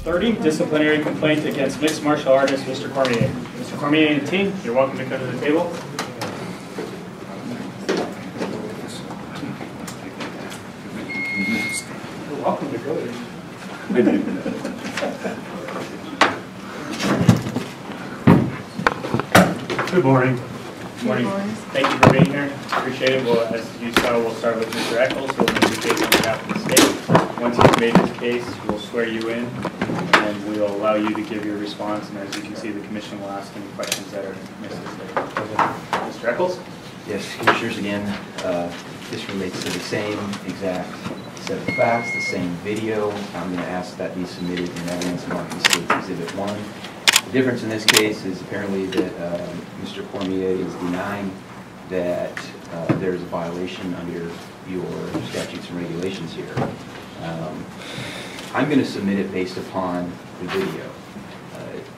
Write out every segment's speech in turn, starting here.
30, disciplinary complaint against mixed martial artist Mr. Cormier. Mr. Cormier and team, you're welcome to come to the table. You're welcome to go there. Good morning. Morning. Thank you for being here. Appreciate it. Well, as you saw, we'll start with Mr. Eccles. He'll make his case on behalf of the state. Once he's made his case, we'll swear you in, and we'll allow you to give your response. And as you can see, the commission will ask any questions that are necessary. Mr. Eccles? Yes, Commissioners, again, this relates to the same exact set of facts, the same video. I'm going to ask that be submitted in evidence marked in State's Exhibit 1. The difference in this case is apparently that Mr. Cormier is denying that there's a violation under your statutes and regulations here. I'm going to submit it based upon the video.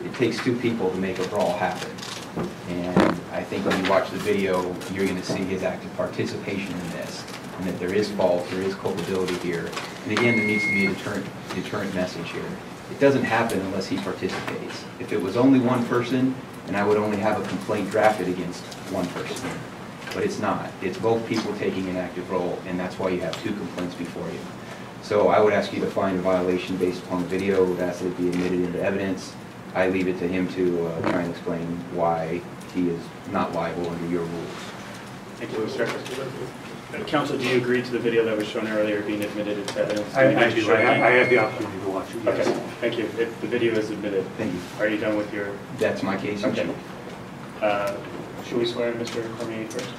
It takes two people to make a brawl happen. And I think when you watch the video, you're going to see his active participation in this, and that there is fault, there is culpability here. And again, there needs to be a deterrent message here. It doesn't happen unless he participates. If it was only one person, then I would only have a complaint drafted against one person. But it's not. It's both people taking an active role, and that's why you have two complaints before you. So I would ask you to find a violation based upon the video. I would ask that it be admitted into evidence. I leave it to him to try and explain why he is not liable under your rules. Thank you, Mr. Eccles. Counsel, do you agree to the video that was shown earlier being admitted into evidence? I do. I had the opportunity to watch it. Yes. Okay, thank you. If the video is admitted, Thank you. are you done with your... That's my case. Okay. Should we swear in Mr. Cormier first?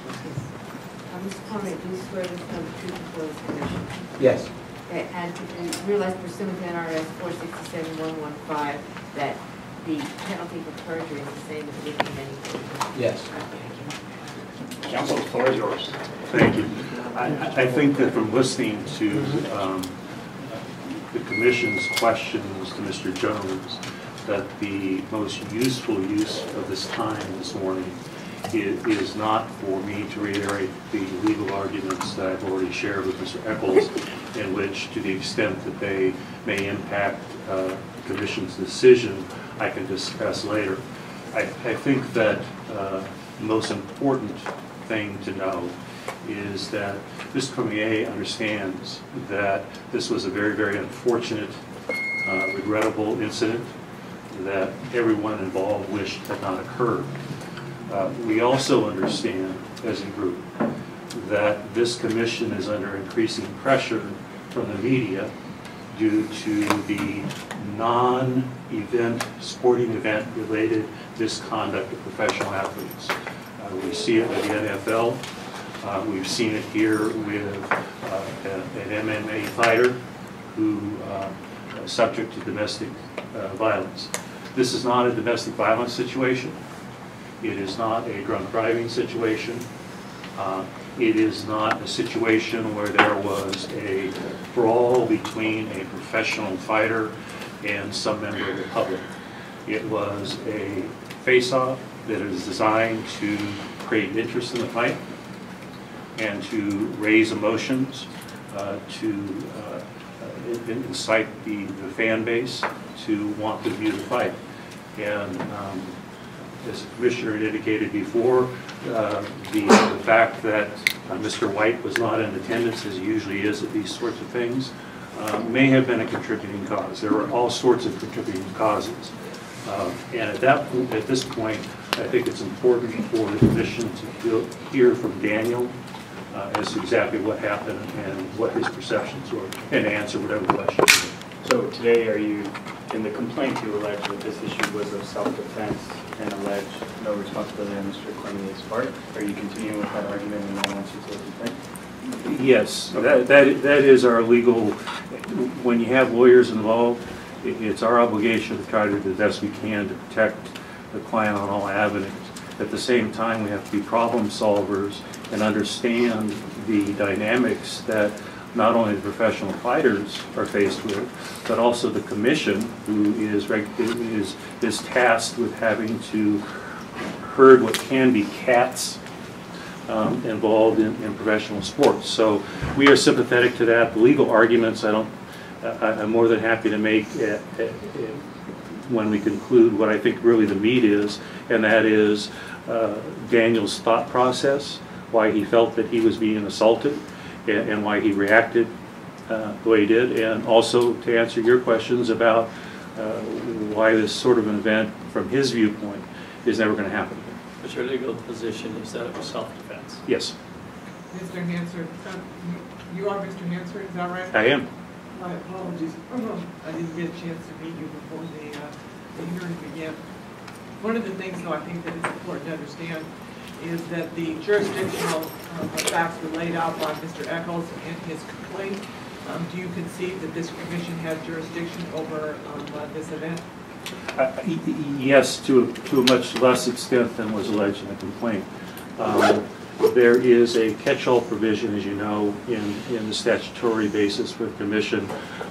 Mr. Cormier, do you swear to tell the truth before this commission? Yes. And realize pursuant to NRS 467-115 that the penalty for perjury is the same as living in any court? Yes. Counsel, the floor is yours. Thank you. I think that from listening to the Commission's questions to Mr. Jones, that the most useful use of this time this morning is not for me to reiterate the legal arguments that I've already shared with Mr. Eccles, in which, to the extent that they may impact the Commission's decision, I can discuss later. I think that the most important thing to know is that Mr. Cormier understands that this was a very, very unfortunate, regrettable incident that everyone involved wished had not occurred. We also understand, as a group, that this commission is under increasing pressure from the media due to the non-event, sporting event-related misconduct of professional athletes. We see it with the NFL. We've seen it here with an MMA fighter who is subject to domestic violence. This is not a domestic violence situation. It is not a drunk driving situation. It is not a situation where there was a brawl between a professional fighter and some member of the public. It was a face-off that is designed to create interest in the fight and to raise emotions, to incite the fan base to want to view the fight. And as the Commissioner had indicated before, the fact that Mr. White was not in attendance, as he usually is at these sorts of things, may have been a contributing cause. There were all sorts of contributing causes. And at this point, I think it's important for the Commission to hear from Daniel as to exactly what happened and what his perceptions were, and answer whatever questions. So today, are you, in the complaint, you allege that this issue was of self-defense and allege no responsibility on Mr. Cormier's part? Are you continuing with that argument in no answer to the complaint? Yes, that is our legal. When you have lawyers involved, it's our obligation to try to do the best we can to protect the client on all avenues. At the same time, we have to be problem solvers and understand the dynamics that not only the professional fighters are faced with, but also the Commission, who is tasked with having to herd what can be cats involved in professional sports. So we are sympathetic to that. The legal arguments, I don't I'm more than happy to make when we conclude what I think really the meat is, and that is Daniel's thought process, why he felt that he was being assaulted, and why he reacted the way he did, and also to answer your questions about why this sort of an event, from his viewpoint, is never going to happen again. But your legal position is that it was self-defense? Yes. Mr. Hansard, you are Mr. Hansard, is that right? I am. My apologies. I didn't get a chance to meet you before the hearing began. One of the things, though, I think that is important to understand is that the jurisdictional facts were laid out by Mr. Eccles in his complaint. Do you concede that this commission has jurisdiction over this event? Yes, to a much less extent than was alleged in the complaint. There is a catch-all provision, as you know, in the statutory basis for the commission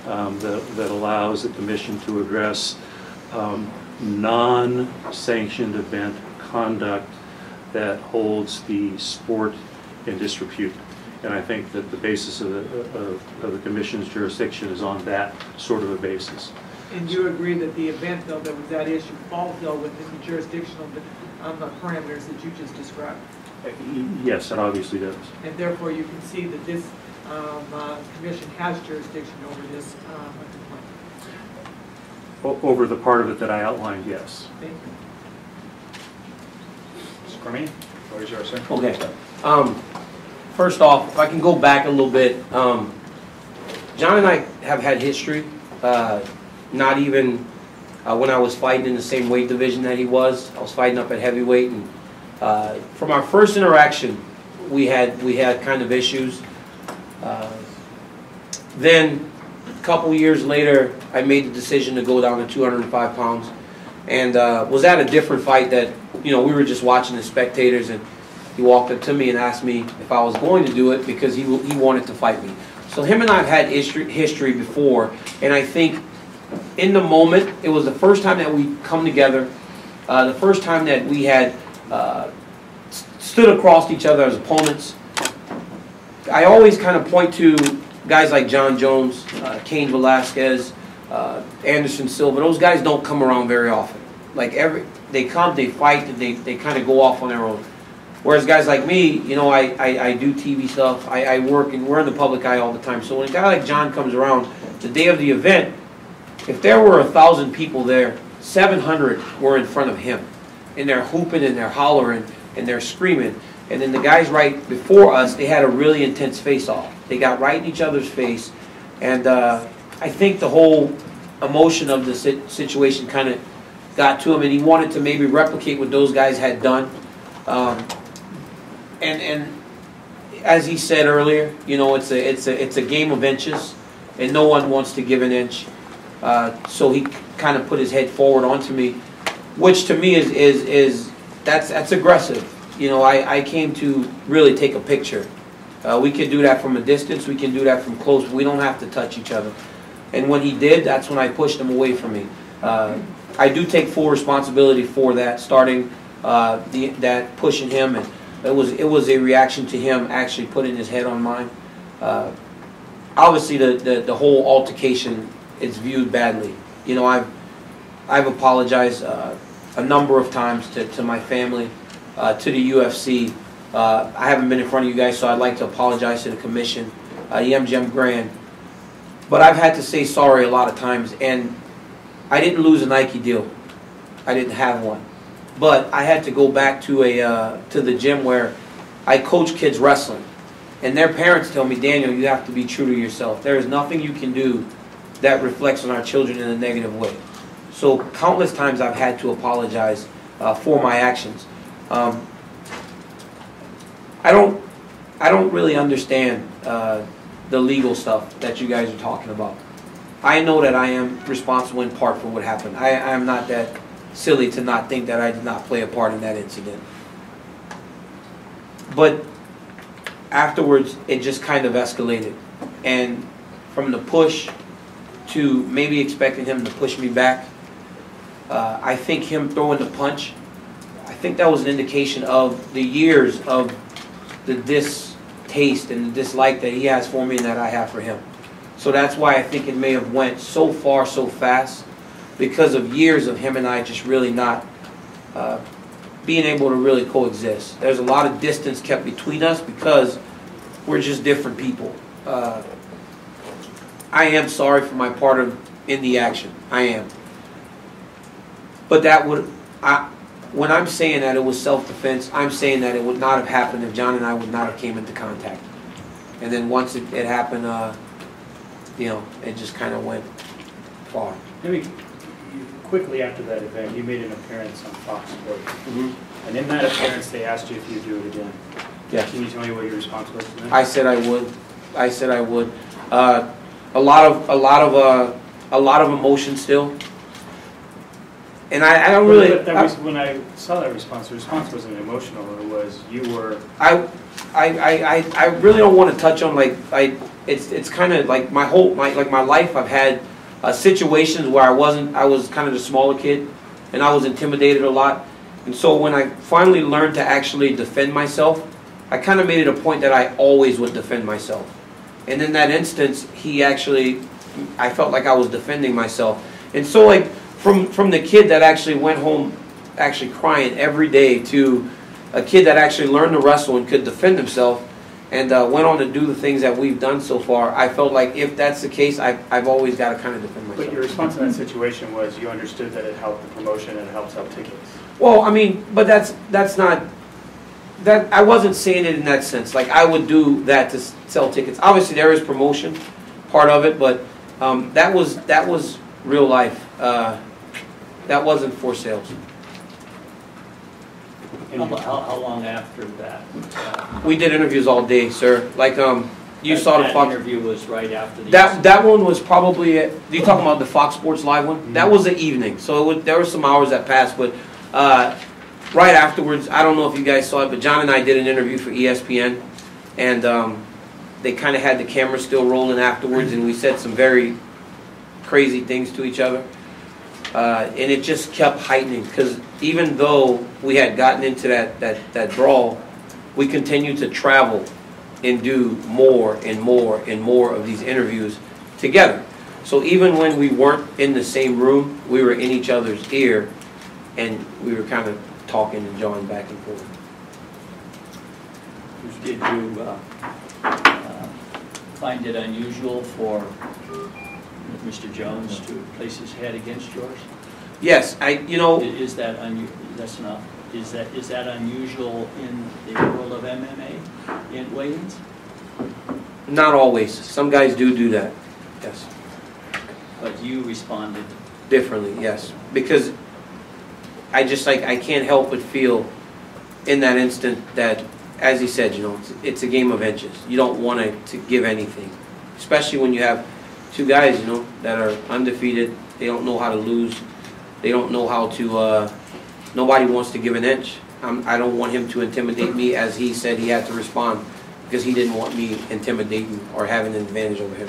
that allows the commission to address non-sanctioned event conduct that holds the sport in disrepute. And I think that the basis of the commission's jurisdiction is on that sort of a basis. And you agree that the event, though, that was that issue falls, though, within the jurisdictional parameters that you just described? Yes, it obviously does. And therefore, you can see that this commission has jurisdiction over this complaint? Over the part of it that I outlined, yes. Thank you. Mr. Cormier, what is yours, sir? Okay. First off, if I can go back a little bit, John and I have had history. Not even when I was fighting in the same weight division that he was. I was fighting up at heavyweight, and from our first interaction, we had kind of issues. Then, a couple years later, I made the decision to go down to 205 pounds, and was at a different fight that, you know, we were just watching the spectators, and he walked up to me and asked me if I was going to do it because he wanted to fight me. So him and I have had history before, and I think in the moment, it was the first time that we come together, the first time that we had stood across each other as opponents. I always kind of point to guys like John Jones, Cain Velasquez, Anderson Silva. Those guys don't come around very often. Like they come, they fight, and they kind of go off on their own. Whereas guys like me, you know, I do TV stuff, I work, and we're in the public eye all the time. So when a guy like John comes around, the day of the event, if there were 1,000 people there, 700 were in front of him. And they're hooping and they're hollering and they're screaming. And then the guys right before us, they had a really intense face-off. They got right in each other's face. And I think the whole emotion of the situation kind of got to him, and he wanted to maybe replicate what those guys had done. And as he said earlier, you know, it's a game of inches, and no one wants to give an inch. So he kind of put his head forward onto me, which to me is that's aggressive. You know, I came to really take a picture. We can do that from a distance. We can do that from close. We don't have to touch each other. And when he did, that's when I pushed him away from me. I do take full responsibility for that, starting that pushing him, and it was a reaction to him actually putting his head on mine. Obviously, the whole altercation is viewed badly. You know, I've apologized a number of times to my family, to the UFC. I haven't been in front of you guys, so I'd like to apologize to the commission, the MGM Grand. But I've had to say sorry a lot of times, and I didn't lose a Nike deal. I didn't have one. But I had to go back to the gym where I coach kids wrestling. And their parents tell me, Daniel, you have to be true to yourself. There is nothing you can do that reflects on our children in a negative way. So countless times I've had to apologize for my actions. I don't really understand the legal stuff that you guys are talking about. I know that I am responsible in part for what happened. I am not that silly to not think that I did not play a part in that incident. But afterwards, it just kind of escalated. And from the push to maybe expecting him to push me back, I think him throwing the punch, I think that was an indication of the years of the distaste and the dislike that he has for me and that I have for him. So that's why I think it may have went so far so fast, because of years of him and I just really not being able to really coexist. There's a lot of distance kept between us because we're just different people. I am sorry for my part in the action. I am. But that would, when I'm saying that it was self-defense, I'm saying that it would not have happened if John and I would not have came into contact. And then once it happened, you know, it just kind of went far. Maybe quickly after that event, you made an appearance on Fox Sports. Mm-hmm. And in that appearance, they asked you if you'd do it again. Yeah. Can you tell me what your response was to that? I said I would. I said I would. A lot of emotion still. And I don't really. When I saw that response, the response wasn't emotional. It was you were. I really don't want to touch on it's kind of like my life. I've had situations where I was kind of the smaller kid, and I was intimidated a lot. And so when I finally learned to actually defend myself, I kind of made it a point that I always would defend myself. And in that instance, I felt like I was defending myself. And so like from the kid that actually went home actually crying every day to a kid that actually learned to wrestle and could defend himself and went on to do the things that we've done so far, I felt like if that's the case, I've always got to kind of defend myself. But your response to that situation was you understood that it helped the promotion and it helped sell tickets. Well, I mean, but that's not, that I wasn't saying it in that sense. Like I would do that to sell tickets. Obviously, there is promotion part of it, but that was real life. That wasn't for sales. How long after that? We did interviews all day, sir. Like you saw the Fox interview was right after the that one was probably you talking about the Fox Sports Live one? Mm-hmm. That was the evening, so there were some hours that passed, but right afterwards, I don't know if you guys saw it, but John and I did an interview for ESPN, and they kind of had the camera still rolling afterwards, and we said some very crazy things to each other. And it just kept heightening because even though we had gotten into that brawl, we continued to travel and do more and more and more of these interviews together. So even when we weren't in the same room, we were in each other's ear and we were kind of talking and jawing back and forth. Did you find it unusual for Mr. Jones to place his head against yours? Yes, Is that that's enough. Is that unusual in the world of MMA in weigh-ins? Not always. Some guys do that. Yes. But you responded Differently, yes. Because I can't help but feel in that instant that, as he said, it's a game of inches. You don't want to give anything, especially when you have two guys, that are undefeated. They don't know how to lose. They don't know how to, nobody wants to give an inch. I don't want him to intimidate me, as he said he had to respond, because he didn't want me intimidating or having an advantage over him.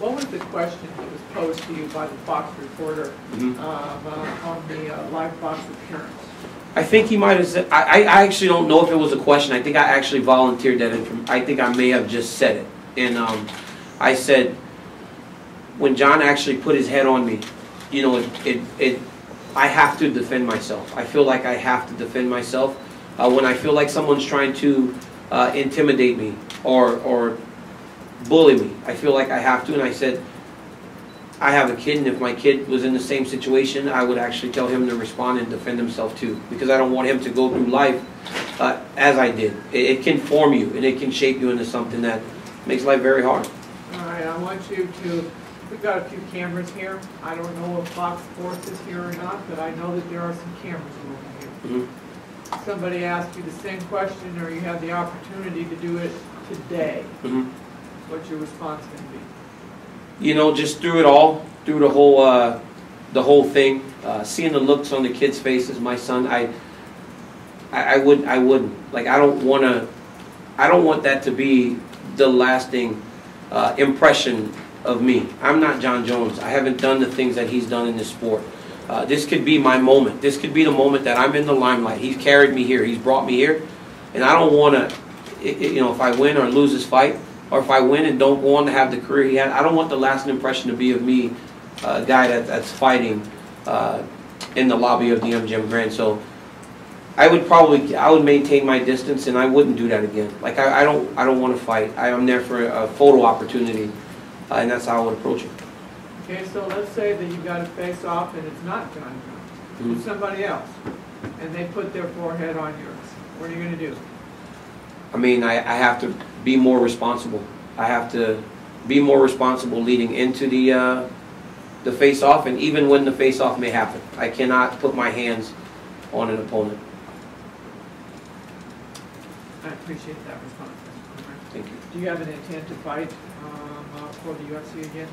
What was the question that was posed to you by the Fox reporter on the live Fox appearance? I think he might have said, I actually don't know if it was a question. I think I actually volunteered that information. I think I may have just said it. And I said, when John actually put his head on me, I have to defend myself. I feel like I have to defend myself. When I feel like someone's trying to intimidate me or bully me, I feel like I have to. And I said, I have a kid, and if my kid was in the same situation, I would actually tell him to respond and defend himself too, because I don't want him to go through life as I did. It can form you, and it can shape you into something that makes life very hard. All right, I want you to, we've got a few cameras here. I don't know if Fox Sports is here or not, but I know that there are some cameras over here. Mm-hmm. Somebody asked you the same question, or you had the opportunity to do it today. Mm-hmm. What's your response going to be? Just through it all, through the whole thing, seeing the looks on the kids' faces, my son, I wouldn't. Like, I don't want that to be the lasting impression of me. I'm not John Jones. I haven't done the things that he's done in this sport. This could be my moment. This could be the moment that I'm in the limelight. He's carried me here. He's brought me here. And I don't want to, if I win or lose this fight, or if I win and don't go on to have the career he had, I don't want the lasting impression to be of me, a guy that's fighting in the lobby of the MGM Grand. So I would maintain my distance, and I wouldn't do that again. Like I don't want to fight. I'm there for a photo opportunity, and that's how I would approach it. Okay, so let's say that you got a face off and it's not John Jones, it's somebody else, and they put their forehead on yours. What are you going to do? I mean, I have to be more responsible. I have to be more responsible leading into the face-off, and even when the face-off may happen. I cannot put my hands on an opponent. I appreciate that response, Mr. Cormier. Thank you. Do you have an intent to fight for the UFC again?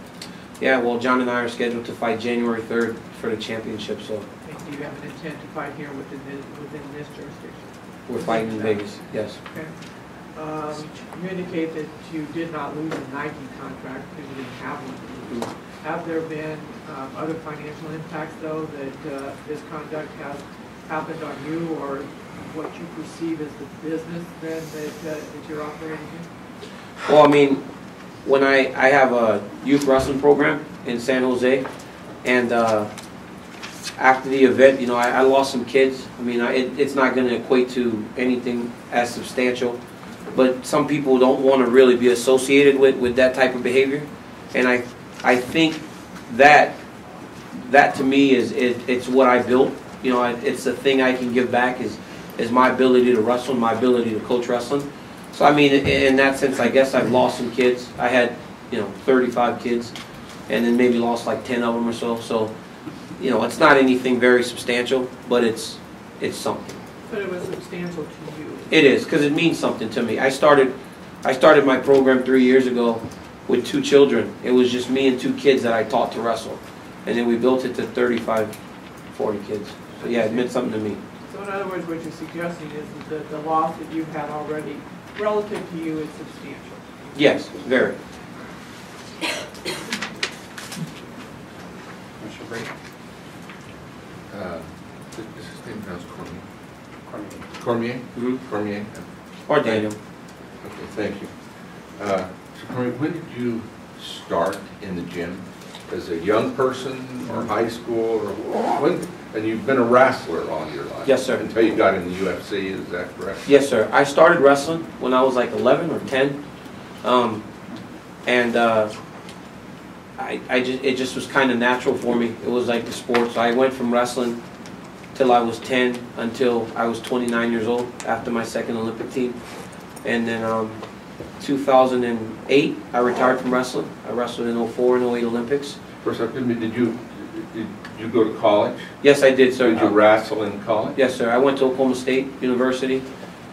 Yeah, well, John and I are scheduled to fight January 3rd for the championship, so And do you have an intent to fight here within this jurisdiction? we're fighting in Vegas, yes. Okay. You indicate that you did not lose a Nike contract because you didn't have one to lose. Have there been other financial impacts, though, that this conduct has happened on you, or what you perceive as the business then that you're operating in? Well, I mean, when I have a youth wrestling program in San Jose, and after the event, you know, I lost some kids. I mean, it's not going to equate to anything as substantial, but some people don't want to really be associated with that type of behavior, and I think that to me it's what I built. You know, it's the thing I can give back is my ability to wrestle, my ability to coach wrestling. So I mean, in that sense, I guess I've lost some kids. I had, you know, 35 kids, and then maybe lost like 10 of them or so. So, you know, it's not anything very substantial, but it's something. But it was substantial to you. It is, because it means something to me. I started my program 3 years ago with 2 children. It was just me and 2 kids that I taught to wrestle, and then we built it to 35, 40 kids. So yeah, it meant something to me. So in other words, what you're suggesting is that the loss that you've had already, relative to you, is substantial. Yes, very. Commissioner Brady? Is his name pronounced Cormier? Cormier. Cormier? Mm-hmm. Cormier? Or Daniel. Okay, thank you. So Cormier, when did you start in the gym? As a young person or high school, or when? And you've been a wrestler all your life? Yes, sir. Until you got in the UFC, is that correct? Yes, sir. I started wrestling when I was like 11 or 10, it just was kind of natural for me. It was like the sport. So I went from wrestling till I was 10 until I was 29 years old after my second Olympic team, and then 2008 I retired from wrestling. I wrestled in 04 and 08 Olympics. First up, did you go to college? Yes, I did, sir. Did you wrestle in college? Yes, sir. I went to Oklahoma State University.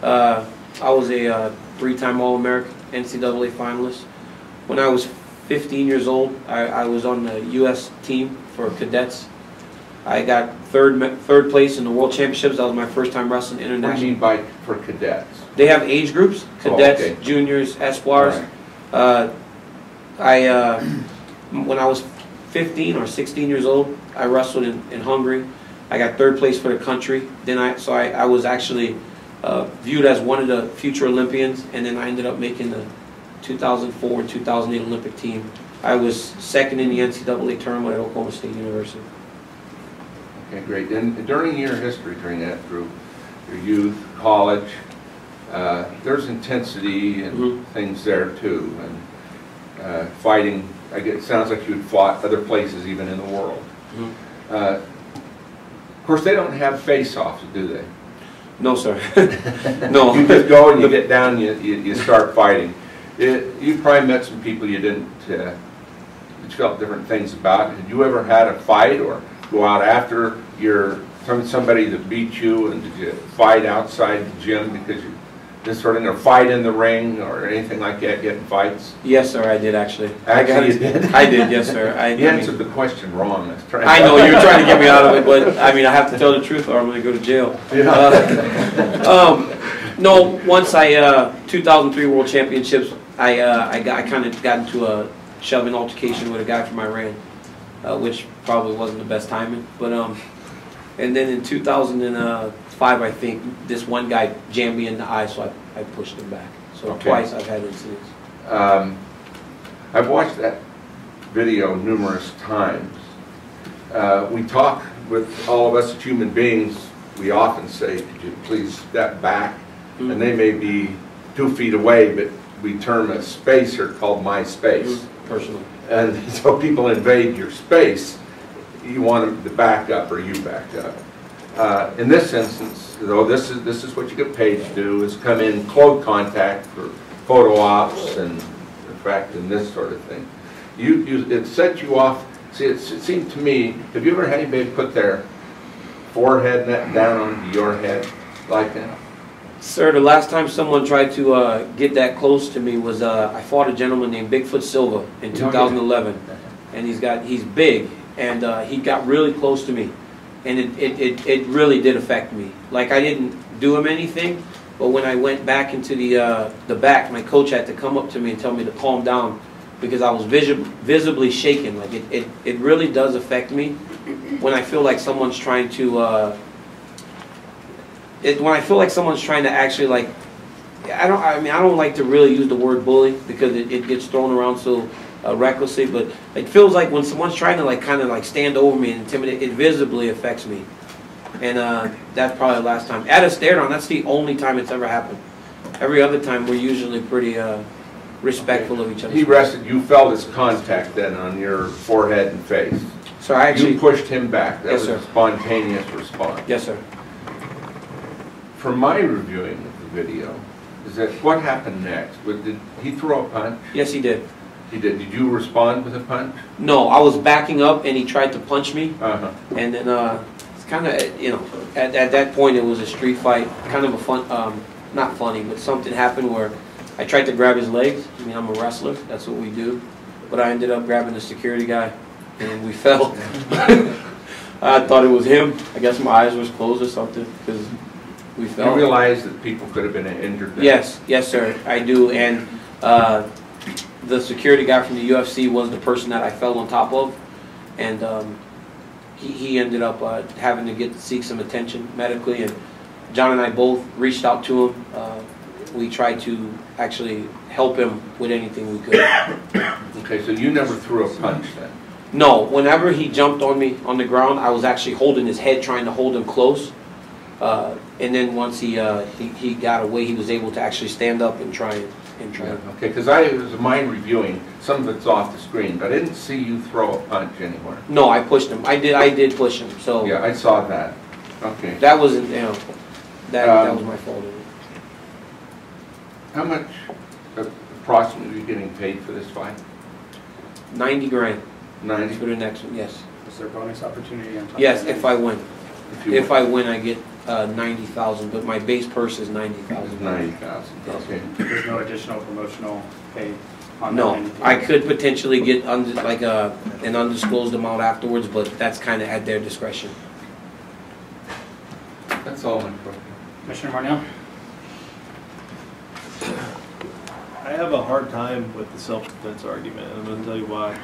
I was a 3-time All-American, NCAA finalist. When I was 15 years old, I was on the U.S. team for cadets. I got third place in the World Championships. That was my first time wrestling international. What do you mean by for cadets? They have age groups: cadets, okay. juniors, espoirs. Right. When I was 15 or 16 years old, I wrestled in Hungary. I got third place for the country. Then I was actually viewed as one of the future Olympians, and then I ended up making the 2004 and 2008 Olympic team. I was second in the NCAA tournament at Oklahoma State University. Okay, great. And during your history, during that group, your youth, college, there's intensity and things there too, and fighting. I get, it sounds like you'd fought other places even in the world. Of course, they don't have face-offs, do they? No, sir. No. You just go and you get down, you start fighting. You probably met some people you didn't, that you felt different things about. Had you ever had a fight or go out after somebody that beat you, and did you fight outside the gym because you this sort of in a fight in the ring or anything like that, getting fights? Yes, sir, I did actually. Actually, you did? I did, yes, sir. You answered the question wrong. I know, you're trying to get me out of it, but I mean, I have to tell the truth or I'm going to go to jail. Yeah. No, once 2003 World Championships, I kind of got into a shoving altercation with a guy from Iran, which probably wasn't the best timing. But and then in 2005, I think this one guy jammed me in the eye, so I pushed him back. So Okay. twice I've had incidents. I've watched that video numerous times. We talk with all of us as human beings. We often say, could you please step back? And they may be 2 feet away, but we term a space here called my space. Personal. And so people invade your space, you want them to back up or you back up. In this instance, though, this is what you get paid to do, is come in close contact for photo ops and, in fact, and this sort of thing. It sets you off. See, it seemed to me, have you ever had anybody put their forehead down onto your head like that? Sir, the last time someone tried to get that close to me was I fought a gentleman named Bigfoot Silva in 2011, and he's big, and he got really close to me, and it really did affect me. Like, I didn't do him anything, but when I went back into the back, my coach had to come up to me and tell me to calm down because I was visibly shaking. Like, it really does affect me when I feel like someone's trying to. When I feel like someone's trying to actually, like, I don't like to really use the word bully because it gets thrown around so recklessly, but it feels like when someone's trying to, like, kind of like stand over me and intimidate, it visibly affects me. And that's probably the last time. At a stare down, that's the only time it's ever happened. Every other time we're usually pretty respectful of each other. He rested, you felt his contact then on your forehead and face. So I actually... You pushed him back. That Yes, was sir. a spontaneous response. Yes, sir. From my reviewing of the video, is that what happened next? Did he throw a punch? Yes, he did. He did. Did you respond with a punch? No, I was backing up and he tried to punch me. Uh-huh. And then it's kind of, you know, at that point it was a street fight, kind of a fun, not funny, but something happened where I tried to grab his legs. I mean, I'm a wrestler, that's what we do. But I ended up grabbing the security guy and we fell. I thought it was him. I guess my eyes was closed or something because we fell. You realize that people could have been injured there? Yes, yes, sir, I do. And the security guy from the UFC was the person that I fell on top of, and he ended up having to seek some attention medically. And John and I both reached out to him. We tried to actually help him with anything we could. Okay, so you never threw a punch then? No, whenever he jumped on me on the ground, I was actually holding his head, trying to hold him close. And then once he got away, he was able to actually stand up and try it. Yeah, okay, because I was mind reviewing, some of it's off the screen, but I didn't see you throw a punch anywhere. No, I pushed him. I did push him. So yeah, I saw that. Okay. that wasn't, you know, that was my fault. How much approximately are you getting paid for this fight? 90 grand 90? for the next one. Yes. Is there a bonus opportunity on top Yes, of that? if I win. If I win, I get 90,000, but my base purse is 90,000. 90,000, okay. There's no additional promotional pay on that? No, anything? I could potentially get an undisclosed amount afterwards, but that's kind of at their discretion. That's all my question. Commissioner Marnell? I have a hard time with the self-defense argument, and I'm going to tell you why.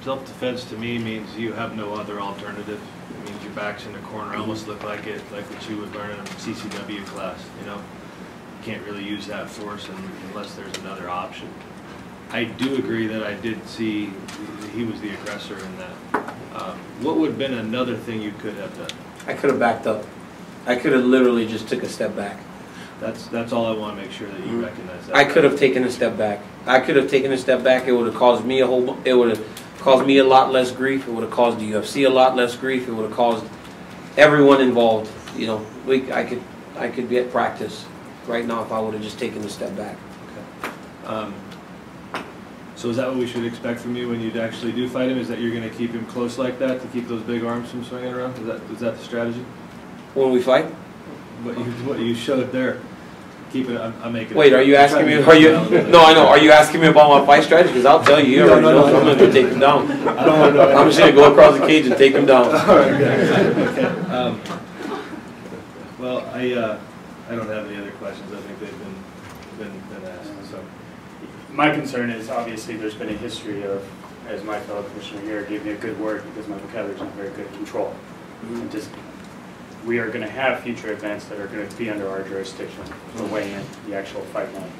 Self-defense to me means you have no other alternative. It means your back's in the corner. I almost look like what you would learn in a CCW class. You know, you can't really use that force unless there's another option. I do agree that I did see he was the aggressor in that. What would have been another thing you could have done? I could have backed up. I could have literally just took a step back. That's all I want to make sure that you recognize that. I could have taken a step back. It would have caused me caused me a lot less grief. It would have caused the UFC a lot less grief. It would have caused everyone involved. You know, I could be at practice right now if I would have just taken a step back. Okay. So is that what we should expect from you when you actually do fight him? Is that you're going to keep him close like that to keep those big arms from swinging around? Is that the strategy? When we fight? What you showed there. Keep it. I'm making. Wait, are you asking me? No, I know. Are you asking me about my fight strategy? Because I'll tell you. I'm going to take him down. I'm just going to go across the cage and take him down. All right. Okay. Well, I don't have any other questions. I think they've been asked. So. My concern is obviously there's been a history of, as my fellow commissioner here gave me a good word because my vocabulary is not very good, control. And just, we are going to have future events that are going to be under our jurisdiction for weighing in the actual fight night.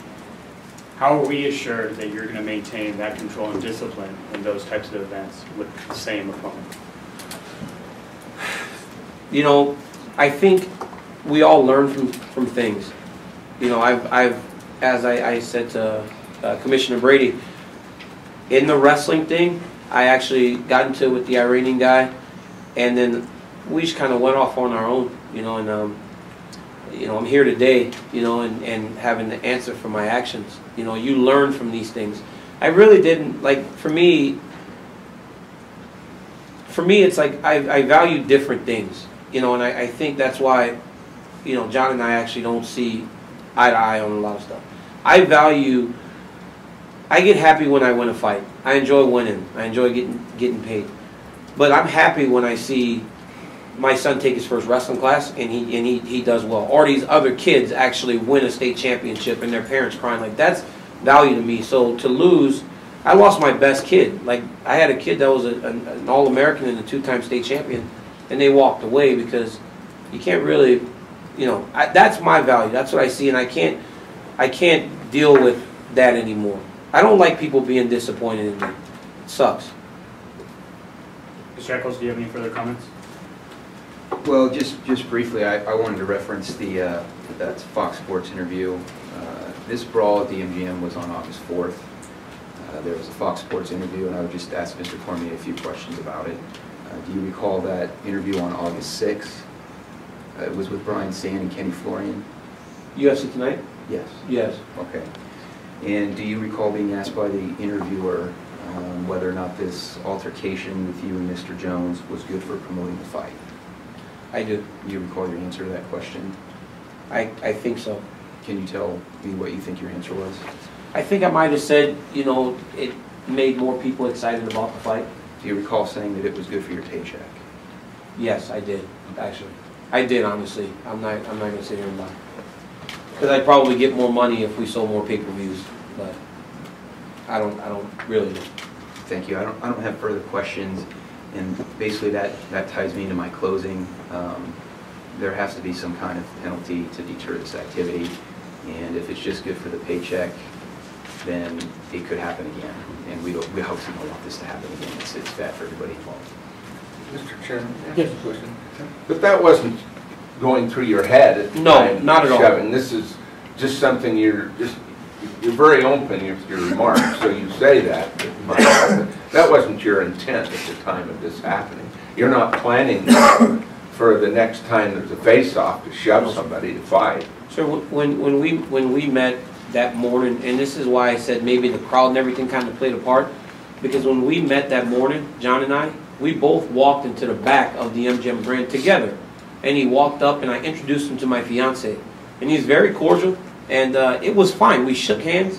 How are we assured that you're going to maintain that control and discipline in those types of events with the same opponent? You know, I think we all learn from things. You know, as I said to Commissioner Brady, in the wrestling thing, I actually got into it with the Iranian guy, and then we just kind of went off on our own, you know, and you know, I'm here today, you know, and having to answer for my actions. You know, you learn from these things. I really didn't, like, for me, it's like I value different things, you know, and I think that's why, you know, John and I actually don't see eye to eye on a lot of stuff. I get happy when I win a fight. I enjoy winning. I enjoy getting paid. But I'm happy when I see my son take his first wrestling class and he does well. Or these other kids actually win a state championship and their parents crying. Like, that's value to me. So to lose, I lost my best kid. Like, I had a kid that was an All-American and a 2-time state champion, and they walked away because you can't really, you know, that's my value. That's what I see, and I can't deal with that anymore. I don't like people being disappointed in me. It sucks. Mr. Eccles, do you have any further comments? Well, just briefly, I wanted to reference that Fox Sports interview. This brawl at the MGM was on August 4th. There was a Fox Sports interview, and I would just ask Mr. Cormier a few questions about it. Do you recall that interview on August 6th? It was with Brian Sand and Kenny Florian. UFC Tonight? Yes. Yes. Okay. And do you recall being asked by the interviewer whether or not this altercation with you and Mr. Jones was good for promoting the fight? I do. Do you recall your answer to that question? I think so. Can you tell me what you think your answer was? I think I might have said, you know, it made more people excited about the fight. Do you recall saying that it was good for your paycheck? Yes, I did, actually. I did, honestly. I'm not going to sit here and lie. Because I'd probably get more money if we sold more pay-per-views, but I don't really know. Thank you. I don't have further questions, and basically that ties me into my closing. There has to be some kind of penalty to deter this activity, and if it's just good for the paycheck, then it could happen again, and we obviously don't want this to happen again. It's bad for everybody involved. Mr. Chairman, yes. A question. But that wasn't going through your head at the time. Not at all. Shoving. This is just something you're very open with your remarks, so you say that. That wasn't your intent at the time of this happening. You're not planning for the next time there's a face-off to shove somebody to fight. So when we met that morning, and this is why I said maybe the crowd and everything kind of played a part, because when we met that morning, John and I, we both walked into the back of the MGM Grand together. And he walked up and I introduced him to my fiance. And he's very cordial, and it was fine. We shook hands.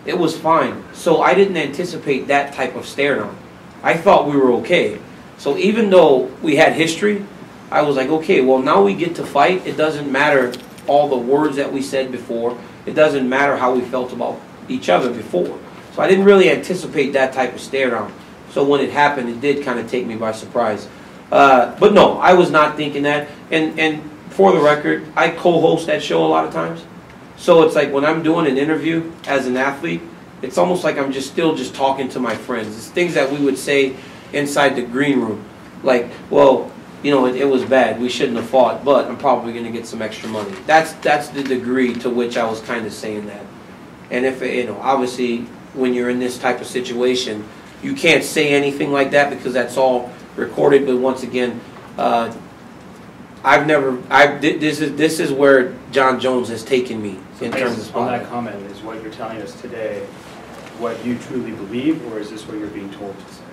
It was fine. So I didn't anticipate that type of stare down. I thought we were okay. So even though we had history, I was like, okay, well, now we get to fight. It doesn't matter all the words that we said before. It doesn't matter how we felt about each other before. So I didn't really anticipate that type of stare down. So when it happened, it did kind of take me by surprise. But no, I was not thinking that. And for the record, I co-host that show a lot of times. So it's like when I'm doing an interview as an athlete, it's almost like I'm still talking to my friends. It's things that we would say inside the green room. Like, well, you know, it was bad. We shouldn't have fought, but I'm probably going to get some extra money. That's the degree to which I was kind of saying that. And if, you know, obviously when you're in this type of situation, you can't say anything like that because that's all recorded. But once again, this is where John Jones has taken me in terms of spotlight. On that comment, is what you're telling us today what you truly believe, or is this what you're being told to say?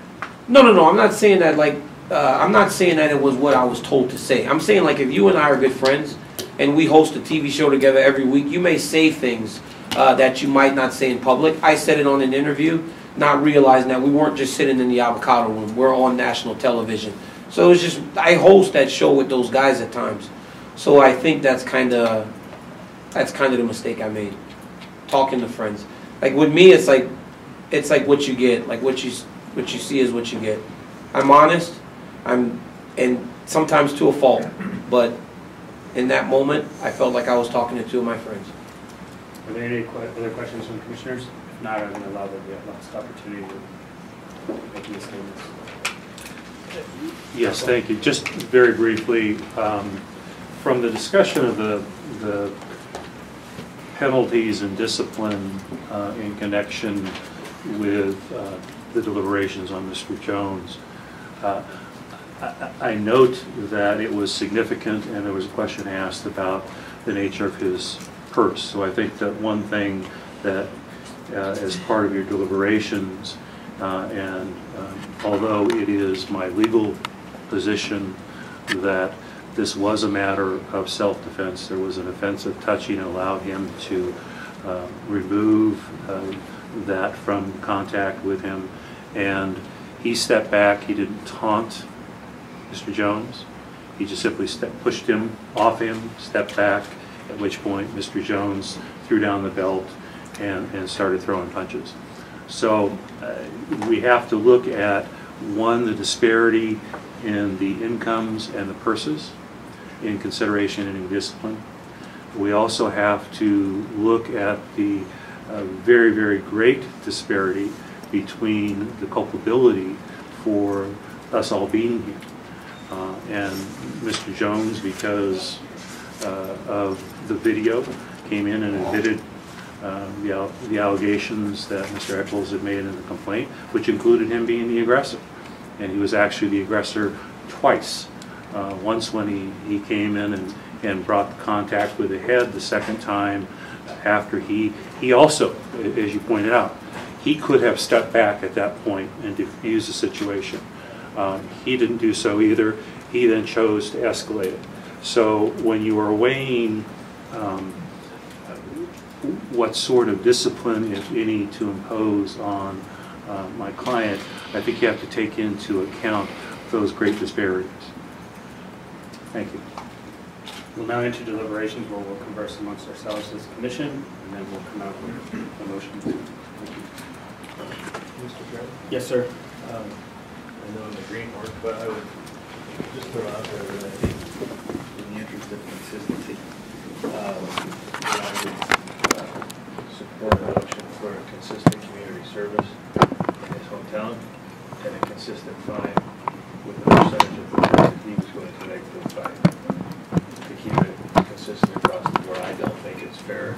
No. I'm not saying that like I'm not saying that it was what I was told to say. I'm saying like if you and I are good friends and we host a TV show together every week, you may say things that you might not say in public. I said it on an interview, not realizing that we weren't just sitting in the avocado room. We're on national television. So it's just, I host that show with those guys at times. So I think that's kind of the mistake I made, talking to friends. Like with me, it's like what you get. Like what you see is what you get. I'm honest. And sometimes to a fault. But in that moment, I felt like I was talking to two of my friends. Are there any other questions from commissioners? If not, I'm going to allow the last opportunity to make these statements. Yes, thank you. Just very briefly, from the discussion of the penalties and discipline in connection with the deliberations on Mr. Jones, I note that it was significant, and there was a question asked about the nature of his purse. So I think that one thing that as part of your deliberations, although it is my legal position that this was a matter of self-defense, there was an offensive touching and allowed him to remove that from contact with him, and he stepped back. He didn't taunt Mr. Jones. He just simply pushed him off him, stepped back, at which point Mr. Jones threw down the belt and started throwing punches. So we have to look at, one, the disparity in the incomes and the purses in consideration and in discipline. We also have to look at the very, very great disparity between the culpability for us all being here. And Mr. Jones, because of the video, came in and admitted the allegations that Mr. Eccles had made in the complaint, which included him being the aggressor. And he was actually the aggressor twice. Once when he came in and brought contact with the head, the second time after he also, as you pointed out, he could have stepped back at that point and diffused the situation. He didn't do so either. He then chose to escalate it. So when you are weighing what sort of discipline, if any, to impose on my client, I think you have to take into account those great disparities. Thank you. We'll now enter deliberations where we'll converse amongst ourselves as a commission, and then we'll come out with a motion. Thank you. Mr. Chairman? Yes, sir. I know I'm the green horse, but I would just throw out there that I think in the interest of consistency, I would support a motion for a consistent community service in his hometown and a consistent fine with the percentage of the that he was going to make for the fine. To keep it consistent across the board, I don't think it's fair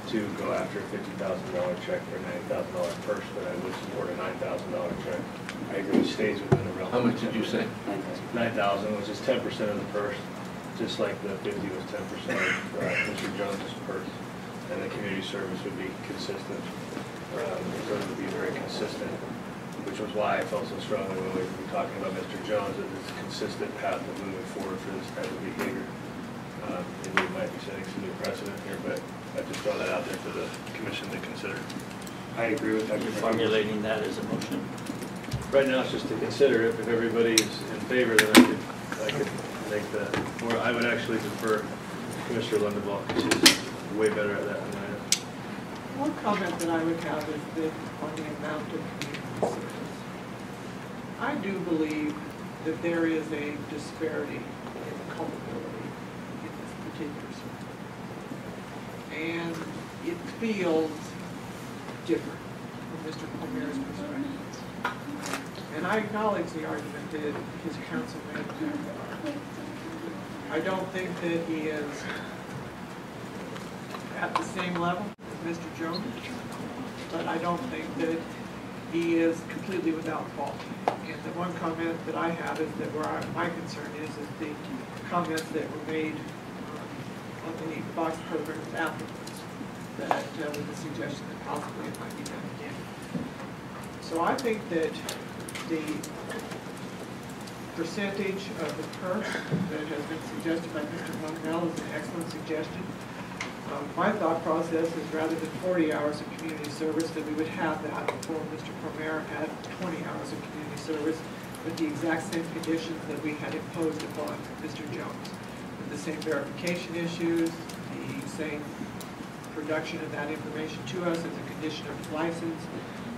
to go after a $50,000 check for a $90,000 purse, but I would support a $9,000 check. I agree, it stays within the realm. How much did you say? 9,000, which is 10% of the purse, just like the 50 was 10% of Mr. Jones's purse. And the community service would be consistent, so it would be very consistent, which was why I felt so strongly when we were talking about Mr. Jones, that it's a consistent path of moving forward for this type of behavior. And we might be setting some new precedent here, but I just throw that out there for the commission to consider. I agree with that. You're formulating that as a motion. Right now, it's just to consider. If everybody is in favor, then I could make that. Or I would actually defer Commissioner Lindenbaugh, because he's way better at that than I am. One comment that I would have is that on the amount of community service. I do believe that there is a disparity in culpability in this particular circumstance. And it feels different from Mr. Cormier's perspective. And I acknowledge the argument that his counsel made. I don't think that he is at the same level as Mr. Jones, but I don't think that he is completely without fault. And the one comment that I have is that my concern is the comments that were made on the box program afterwards, that with the suggestion that possibly it might be done again. So I think that the percentage of the purse that has been suggested by Mr. Monell is an excellent suggestion. My thought process is rather than 40 hours of community service, that we would have that before Mr. Cormier had 20 hours of community service with the exact same conditions that we had imposed upon Mr. Jones. With the same verification issues, the same production of that information to us as a condition of his license,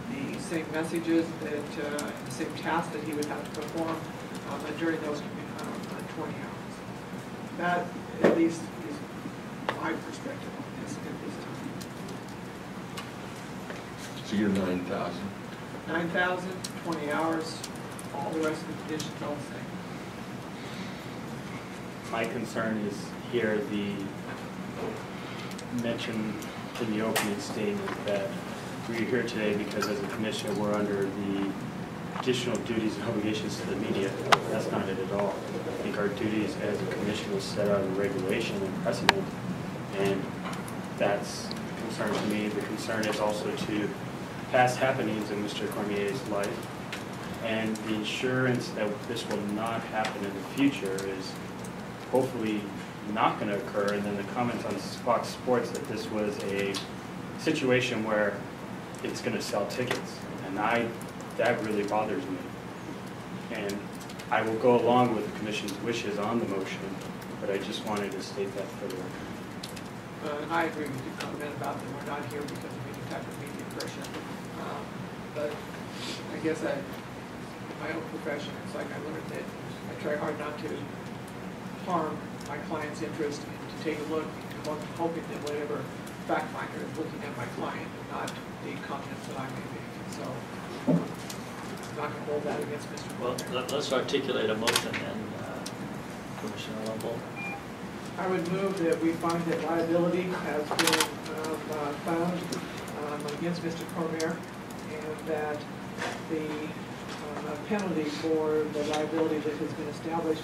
the same messages that, the same tasks that he would have to perform during those 20 hours. That, at least, is my perspective on this at this time. So you're 9,000. 9,000, 20 hours, all the rest of the conditions all the same. My concern is here the mention in the opening statement that we're here today because as a commissioner we're under the additional duties and obligations to the media. That's not it at all. I think our duties as a commission is set out in regulation and precedent, and that's a concern to me. The concern is also to past happenings in Mr. Cormier's life, and the assurance that this will not happen in the future is hopefully not going to occur. And then the comments on Fox Sports that this was a situation where it's going to sell tickets, and that really bothers me. And I will go along with the commission's wishes on the motion, but I just wanted to state that for the record. I agree with your comment about that we're not here because of any type of media pressure. But I guess in my own profession, it's like I learned that I try hard not to harm my client's interest and to take a look, hoping that whatever fact finder is looking at my client and not the comments that I may make. So I'm not going to hold that against Mr. Well, let's articulate a motion then, Commissioner Lumble. I would move that we find that liability has been found against Mr. Cormier, and that the penalty for the liability that has been established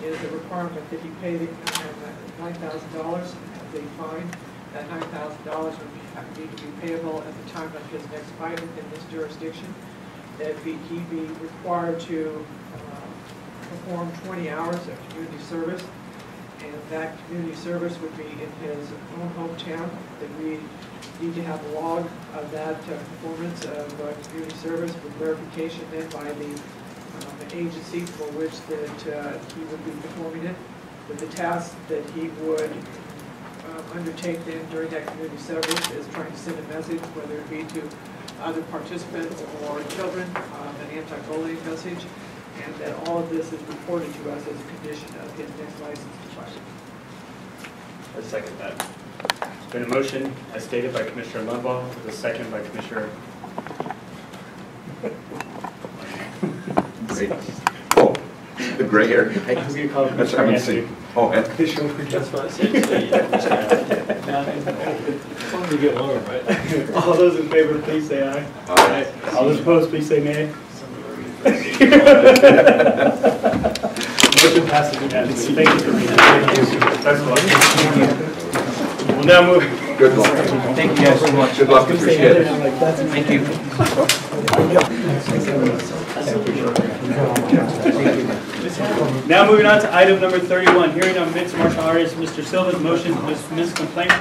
is a requirement that he pay $9,000 as a fine. That $9,000 would need to be payable at the time of his next fight within this jurisdiction. That he be required to perform 20 hours of community service, and that community service would be in his own hometown. That we need to have a log of that performance of community service with verification then by the agency for which that he would be performing it. That the task that he would undertake then during that community service is trying to send a message, whether it be to other participants or children, an anti-bullying message, and that all of this is reported to us as a condition of his next license to fight. I second that. It's been a motion, as stated by Commissioner Lumbaugh, with a second by Commissioner. Great. Oh, the gray hair. I was going to call him That's Commissioner I haven't seen. Oh, That's what I said to you, Mr. It's only to get lower, right? All those in favor, please say aye. Aye. All those opposed, please say nay. Motion passes unanimously. Thank you for being here. Thank you. Best of luck. We'll now move. Good luck. Thank you guys so much. Good luck with your kids. Thank you. Now moving on to item number 31, hearing on mixed martial artist Mr. Silva's motion to dismiss complaint